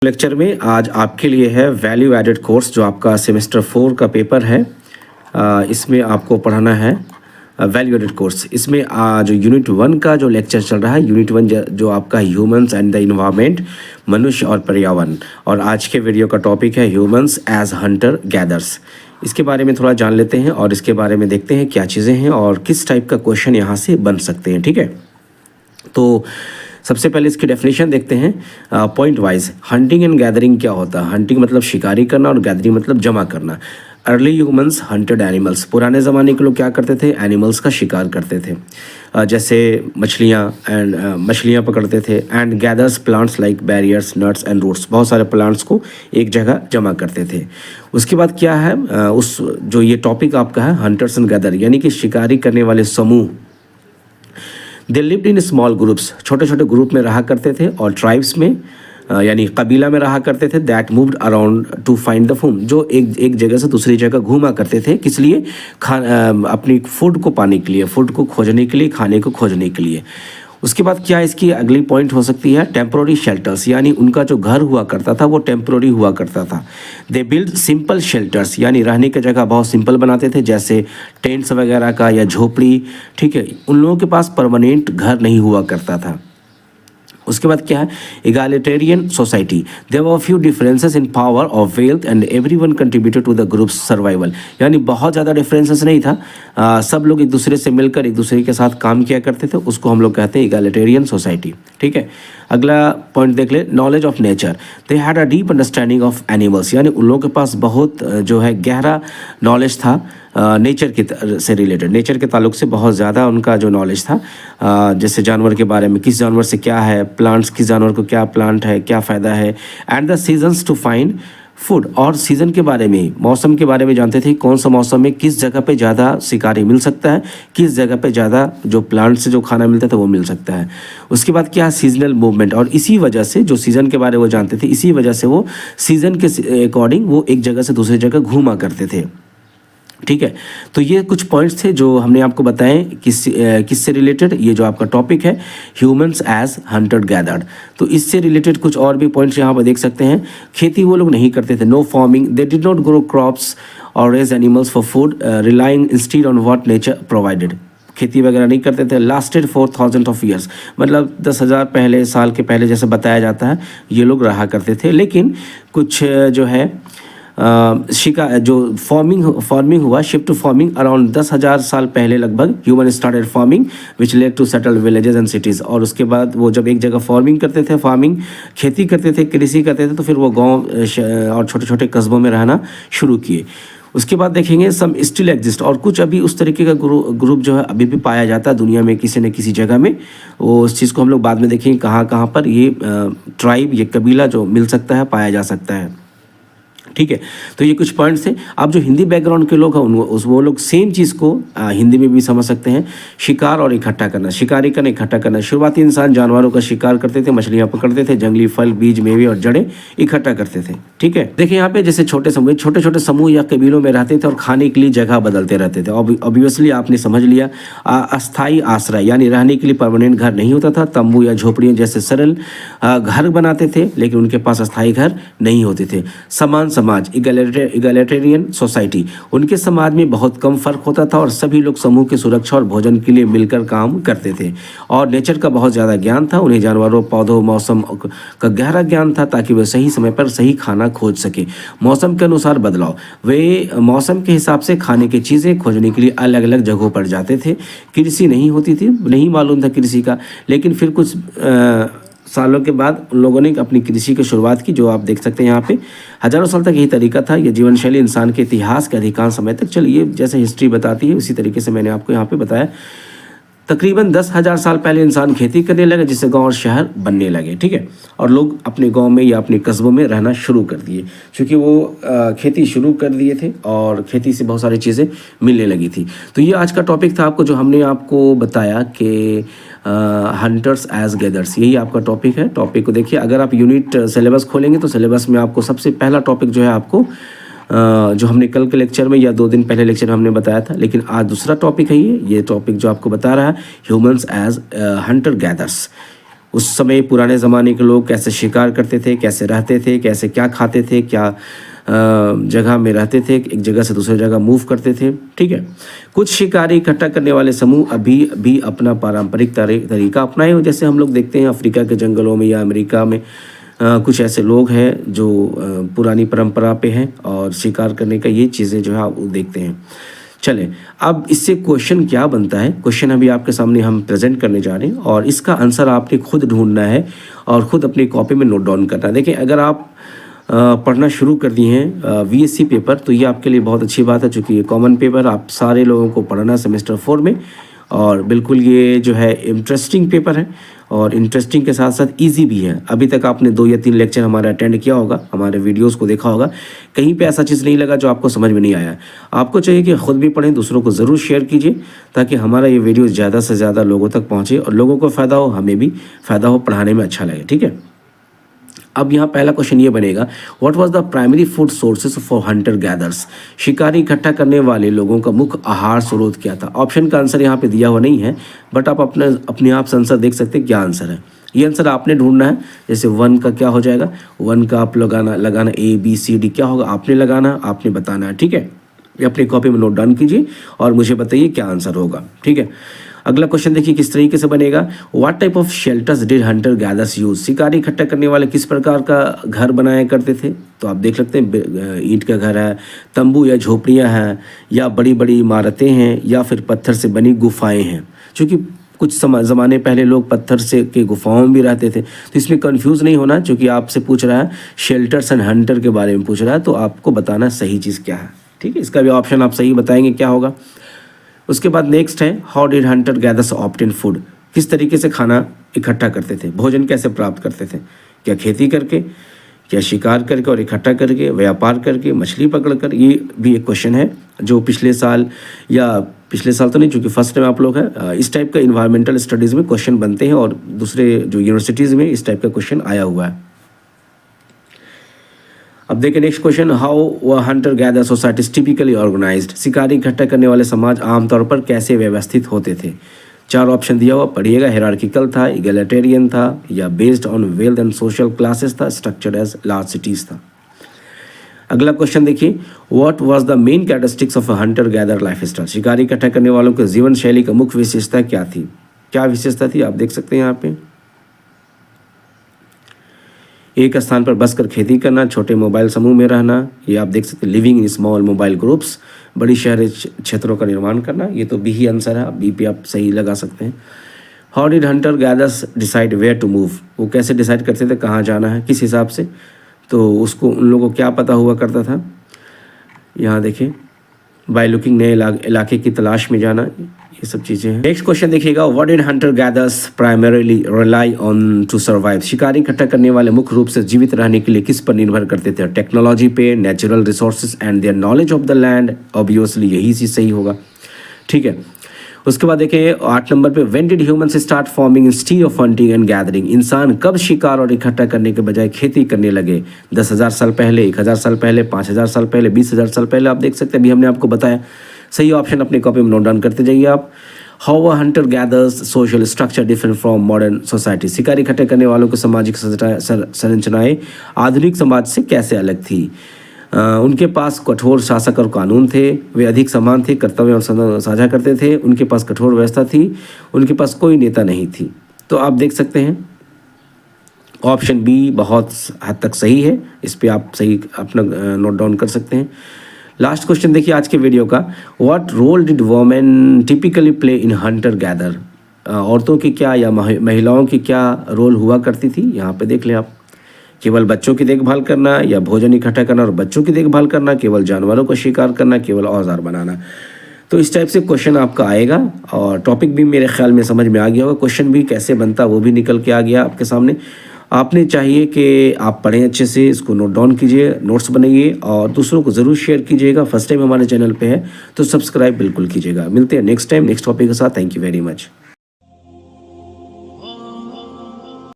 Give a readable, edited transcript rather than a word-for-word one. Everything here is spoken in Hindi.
लेक्चर में आज आपके लिए है वैल्यू एडेड कोर्स जो आपका सेमेस्टर 4 का पेपर है। इसमें आपको पढ़ाना है वैल्यू एडेड कोर्स। इसमें जो यूनिट 1 का जो लेक्चर चल रहा है, यूनिट 1 जो आपका ह्यूमंस एंड द इन्वायरमेंट, मनुष्य और पर्यावरण, और आज के वीडियो का टॉपिक है ह्यूमंस एज हंटर गैदर्स। इसके बारे में थोड़ा जान लेते हैं और इसके बारे में देखते हैं क्या चीज़ें हैं और किस टाइप का क्वेश्चन यहाँ से बन सकते हैं। ठीक है, तो सबसे पहले इसकी डेफिनेशन देखते हैं point wise. Hunting and gathering क्या होता है? हंटिंग मतलब शिकारी करना और गैदरिंग मतलब जमा करना। अर्ली ह्यूमंस हंटेड एनिमल्स, पुराने ज़माने के लोग क्या करते थे? एनिमल्स का शिकार करते थे, जैसे मछलियाँ पकड़ते थे। And gathers plants like barriers, nuts and roots, बहुत सारे प्लांट्स को एक जगह जमा करते थे। उसके बाद क्या है, जो ये टॉपिक आपका है हंटर्स एंड गैदर, यानी कि शिकारी करने वाले समूह। They lived in small groups, छोटे छोटे ग्रुप में रहा करते थे, और ट्राइब्स में यानी कबीला में रहा करते थे। That moved around two find the food, जो एक जगह से दूसरी जगह घूमा करते थे। किस लिए? अपनी फूड को पाने के लिए, फूड को खोजने के लिए, खाने को खोजने के लिए। उसके बाद क्या इसकी अगली पॉइंट हो सकती है? टेम्प्रोरी शेल्टर्स, यानी उनका जो घर हुआ करता था वो टेम्प्रोरी हुआ करता था। दे बिल्ड सिंपल शेल्टर्स, यानी रहने की जगह बहुत सिंपल बनाते थे, जैसे टेंट्स वगैरह का या झोपड़ी। ठीक है, उन लोगों के पास परमानेंट घर नहीं हुआ करता था। उसके बाद क्या है? Egalitarian society. There were few differences in power of wealth and everyone contributed to the group survival, यानी बहुत ज़्यादा डिफरेंसेस नहीं था। सब लोग एक दूसरे से मिलकर एक दूसरे के साथ काम किया करते थे, उसको हम लोग कहते हैं इगालिटेरियन सोसाइटी। ठीक है, अगला पॉइंट देख ले, knowledge of nature. They had a deep understanding of animals, यानी उन लोगों के पास बहुत जो है गहरा नॉलेज था नेचर के से रिलेटेड, नेचर के ताल्लुक से बहुत ज़्यादा उनका जो नॉलेज था। जैसे जानवर के बारे में, किस जानवर से क्या है, प्लांट्स, किस जानवर को क्या प्लांट है, क्या फ़ायदा है। And the seasons to find food, और सीज़न के बारे में, मौसम के बारे में जानते थे, कौन सा मौसम में किस जगह पे ज़्यादा शिकारी मिल सकता है, किस जगह पे ज़्यादा जो प्लांट से जो खाना मिलता था वो मिल सकता है। उसके बाद क्या? सीजनल मूवमेंट, और इसी वजह से जो सीज़न के बारे में वो जानते थे, इसी वजह से वो सीज़न के अकॉर्डिंग वो एक जगह से दूसरी जगह घूमा करते थे। ठीक है, तो ये कुछ पॉइंट्स थे जो हमने आपको बताए किससे रिलेटेड। ये जो आपका टॉपिक है ह्यूमंस एज हंटेड गैदर्ड, तो इससे रिलेटेड कुछ और भी पॉइंट्स यहाँ पर देख सकते हैं। खेती वो लोग नहीं करते थे, no farming, they did not grow crops और raise animals for food, relying instead on what nature provided. खेती वगैरह नहीं करते थे। लास्टेड 4000 ऑफ ईयर्स, मतलब 10,000 साल के पहले जैसे बताया जाता है ये लोग रहा करते थे। लेकिन कुछ जो है जो फार्मिंग हुआ, शिफ्ट टू फार्मिंग अराउंड 10,000 साल पहले लगभग human started farming which led to settle villages and cities. और उसके बाद वो जब एक जगह फार्मिंग करते थे, खेती करते थे, कृषि करते थे, तो फिर वो गांव और छोटे छोटे कस्बों में रहना शुरू किए। उसके बाद देखेंगे सम स्टिल एग्जिस्ट, और कुछ अभी उस तरीके का ग्रुप जो है अभी भी पाया जाता है दुनिया में किसी न किसी जगह में। वो उस चीज़ को हम लोग बाद में देखेंगे कहाँ पर ये ट्राइब, ये कबीला जो मिल सकता है, पाया जा सकता है। ठीक है, तो ये कुछ पॉइंट्स थे। आप जो हिंदी बैकग्राउंड के लोग हैं वो लोग सेम चीज़ को हिंदी में भी समझ सकते हैं। शिकार और इकट्ठा करना, शिकारी करना, इकट्ठा करना। शुरुआती इंसान जानवरों का शिकार करते थे, मछलियाँ पकड़ते थे, जंगली फल, बीज, मेवे और जड़ें इकट्ठा करते थे। ठीक है, देखिए यहाँ पे जैसे छोटे छोटे समूह या कबीलों में रहते थे और खाने के लिए जगह बदलते रहते थे। ऑब्वियसली आपने समझ लिया। अस्थायी आश्रय, यानी रहने के लिए परमानेंट घर नहीं होता था। तंबू या झोपड़ियाँ जैसे सरल घर बनाते थे, लेकिन उनके पास अस्थायी घर नहीं होते थे। समान समाज, इगैलिटेरियन सोसाइटी, उनके समाज में बहुत कम फर्क होता था और सभी लोग समूह की सुरक्षा और भोजन के लिए मिलकर काम करते थे। और नेचर का बहुत ज़्यादा ज्ञान था, उन्हें जानवरों, पौधों, मौसम का गहरा ज्ञान था ताकि वे सही समय पर सही खाना खोज सके। मौसम के अनुसार बदलाव, वे मौसम के हिसाब से खाने की चीज़ें खोजने के लिए अलग अलग जगहों पर जाते थे। कृषि नहीं होती थी, नहीं मालूम था कृषि का, लेकिन फिर कुछ सालों के बाद उन लोगों ने अपनी कृषि की शुरुआत की, जो आप देख सकते हैं यहाँ पे। हजारों साल तक यही तरीका था। ये जीवन शैली इंसान के इतिहास के अधिकांश समय तक चली, ये जैसे हिस्ट्री बताती है उसी तरीके से मैंने आपको यहाँ पे बताया। तकरीबन 10,000 साल पहले इंसान खेती करने लगे, जिससे गांव और शहर बनने लगे। ठीक है, और लोग अपने गांव में या अपने कस्बों में रहना शुरू कर दिए, क्योंकि वो खेती शुरू कर दिए थे और खेती से बहुत सारी चीज़ें मिलने लगी थी। तो ये आज का टॉपिक था आपको, जो हमने आपको बताया कि हंटर्स एज गैदर्स, यही आपका टॉपिक है। टॉपिक को देखिए, अगर आप यूनिट सिलेबस खोलेंगे तो सिलेबस में आपको सबसे पहला टॉपिक जो है आपको जो हमने कल के लेक्चर में या 2 दिन पहले लेक्चर में हमने बताया था, लेकिन आज दूसरा टॉपिक है ये टॉपिक जो आपको बता रहा है ह्यूमंस एज हंटर गैदर्स। उस समय पुराने ज़माने के लोग कैसे शिकार करते थे, कैसे रहते थे, कैसे क्या खाते थे, क्या जगह में रहते थे, एक जगह से दूसरी जगह मूव करते थे। ठीक है, कुछ शिकारी इकट्ठा करने वाले समूह अभी भी अपना पारंपरिक तरीका अपनाए हो, जैसे हम लोग देखते हैं अफ्रीका के जंगलों में या अमेरिका में कुछ ऐसे लोग हैं जो पुरानी परंपरा पे हैं और शिकार करने का ये चीज़ें जो है आप देखते हैं। चलें, अब इससे क्वेश्चन क्या बनता है, क्वेश्चन अभी आपके सामने हम प्रेजेंट करने जा रहे हैं और इसका आंसर आपने खुद ढूंढना है और ख़ुद अपनी कॉपी में नोट डाउन करना है। देखिए, अगर आप पढ़ना शुरू कर दिए हैं VSC पेपर तो ये आपके लिए बहुत अच्छी बात है, चूँकि ये कॉमन पेपर आप सारे लोगों को पढ़ना सेमेस्टर 4 में, और बिल्कुल ये जो है इंटरेस्टिंग पेपर है और इंटरेस्टिंग के साथ साथ इजी भी है। अभी तक आपने 2 या 3 लेक्चर हमारा अटेंड किया होगा, हमारे वीडियोस को देखा होगा, कहीं पे ऐसा चीज़ नहीं लगा जो आपको समझ में नहीं आया। आपको चाहिए कि ख़ुद भी पढ़ें, दूसरों को ज़रूर शेयर कीजिए ताकि हमारा ये वीडियो ज़्यादा से ज़्यादा लोगों तक पहुँचे और लोगों को फ़ायदा हो, हमें भी फ़ायदा हो, पढ़ाने में अच्छा लगे। ठीक है, अब यहाँ पहला क्वेश्चन ये बनेगा, what was the primary food sources for Hunter gathers. शिकारी इकट्ठा करने वाले लोगों का मुख्य आहार स्रोत क्या था। ऑप्शन का आंसर यहाँ पे दिया हुआ नहीं है, बट आप अपने आप से आंसर देख सकते हैं क्या आंसर है। ये आंसर आपने ढूंढना है। जैसे 1 का क्या हो जाएगा, 1 का आप लगाना ABCD क्या होगा, आपने लगाना, आपने बताना है। ठीक है, ये अपनी कॉपी में नोट डाउन कीजिए और मुझे बताइए क्या आंसर होगा। ठीक है, अगला क्वेश्चन देखिए किस तरीके से बनेगा, what type of shelters did hunter gathers use. शिकारी इकट्ठा करने वाले किस प्रकार का घर बनाया करते थे। तो आप देख सकते हैं ईंट का घर है, तंबू या झोपड़ियाँ हैं, या बड़ी बड़ी इमारतें हैं, या फिर पत्थर से बनी गुफाएं हैं। क्योंकि कुछ ज़माने पहले लोग पत्थर से के गुफाओं में भी रहते थे, तो इसमें कंफ्यूज नहीं होना, क्योंकि आपसे पूछ रहा है शेल्टर्स एंड हंटर के बारे में पूछ रहा है, तो आपको बताना सही चीज़ क्या है। ठीक है, इसका भी ऑप्शन आप सही बताएंगे क्या होगा। उसके बाद नेक्स्ट है, how did hunter gathers obtain food. किस तरीके से खाना इकट्ठा करते थे, भोजन कैसे प्राप्त करते थे। क्या खेती करके, क्या शिकार करके और इकट्ठा करके, व्यापार करके, मछली पकड़कर। ये भी एक क्वेश्चन है जो पिछले साल तो नहीं, चूँकि फर्स्ट टाइम आप लोग हैं, इस टाइप का इन्वायरमेंटल स्टडीज़ में क्वेश्चन बनते हैं और दूसरे जो यूनिवर्सिटीज़ में इस टाइप का क्वेश्चन आया हुआ है। अब देखिए next question, how were hunter gather societies typically organised. शिकारी इकट्ठा करने वाले समाज आमतौर पर कैसे व्यवस्थित होते थे। 4 ऑप्शन दिया हुआ, पढ़िएगा। हिरार्किकल था, इगैलिटेरियन था, या based on wealth and social classes था, स्ट्रक्चर्ड एज लार्ज सिटीज़ था। अगला क्वेश्चन देखिए, what was the main characteristics of a Hunter gather life style. शिकारी इकट्ठा करने वालों के जीवन शैली का मुख्य विशेषता क्या थी। क्या विशेषता थी आप देख सकते हैं यहाँ पे, एक स्थान पर बसकर खेती करना, छोटे मोबाइल समूह में रहना, ये आप देख सकते हैं living in small mobile groups, बड़ी शहरी क्षेत्रों का निर्माण करना। ये तो बी ही आंसर है, बी पे आप सही लगा सकते हैं। How did hunter gatherers decide where to move. वो कैसे डिसाइड करते थे कहाँ जाना है, किस हिसाब से, तो उसको उन लोगों को क्या पता हुआ करता था। यहाँ देखिए, बाय लुकिंग, नए इलाके की तलाश में जाना, ये सब चीज़ें हैं। नेक्स्ट क्वेश्चन देखिएगा, what did hunter gatherers primarily rely on to survive. शिकारी इकट्ठा करने वाले मुख्य रूप से जीवित रहने के लिए किस पर निर्भर करते थे। टेक्नोलॉजी पे, natural resources and their knowledge of the land. Obviously यही चीज़ सही होगा। ठीक है, उसके बाद देखिए 8 नंबर पे, when did humans start forming instead of hunting and gathering. इंसान कब शिकार और इकट्ठा करने के बजाय खेती करने लगे। 10,000 साल पहले, 1,000 साल पहले, 5,000 साल पहले, 20,000 साल पहले। आप देख सकते हैं, अभी हमने आपको बताया। सही ऑप्शन अपनी कॉपी में नोट डाउन करते जाइए आप। How a Hunter gathers social structure different from modern society. शिकार इकट्ठे करने वालों को सामाजिक संरचनाएं आधुनिक समाज से कैसे अलग थी। उनके पास कठोर शासक और कानून थे, वे अधिक समान थे, कर्तव्य और साझा करते थे, उनके पास कठोर व्यवस्था थी, उनके पास कोई नेता नहीं थी। तो आप देख सकते हैं ऑप्शन बी बहुत हद तक सही है, इस पर आप सही अपना नोट डाउन कर सकते हैं। लास्ट क्वेश्चन देखिए आज के वीडियो का, what role did women typically play in hunter gather. औरतों की क्या या महिलाओं की क्या रोल हुआ करती थी, यहाँ पे देख लें आप। केवल बच्चों की देखभाल करना, या भोजन इकट्ठा करना और बच्चों की देखभाल करना, केवल जानवरों को शिकार करना, केवल औजार बनाना। तो इस टाइप से क्वेश्चन आपका आएगा और टॉपिक भी मेरे ख्याल में समझ में आ गया होगा, क्वेश्चन भी कैसे बनता वो भी निकल के आ गया आपके सामने। आपने चाहिए कि आप पढ़ें अच्छे से, इसको नोट डाउन कीजिए, नोट्स बनाइए और दूसरों को ज़रूर शेयर कीजिएगा। फर्स्ट टाइम हमारे चैनल पे है तो सब्सक्राइब बिल्कुल कीजिएगा। मिलते हैं नेक्स्ट टाइम नेक्स्ट टॉपिक के साथ। Thank you very much.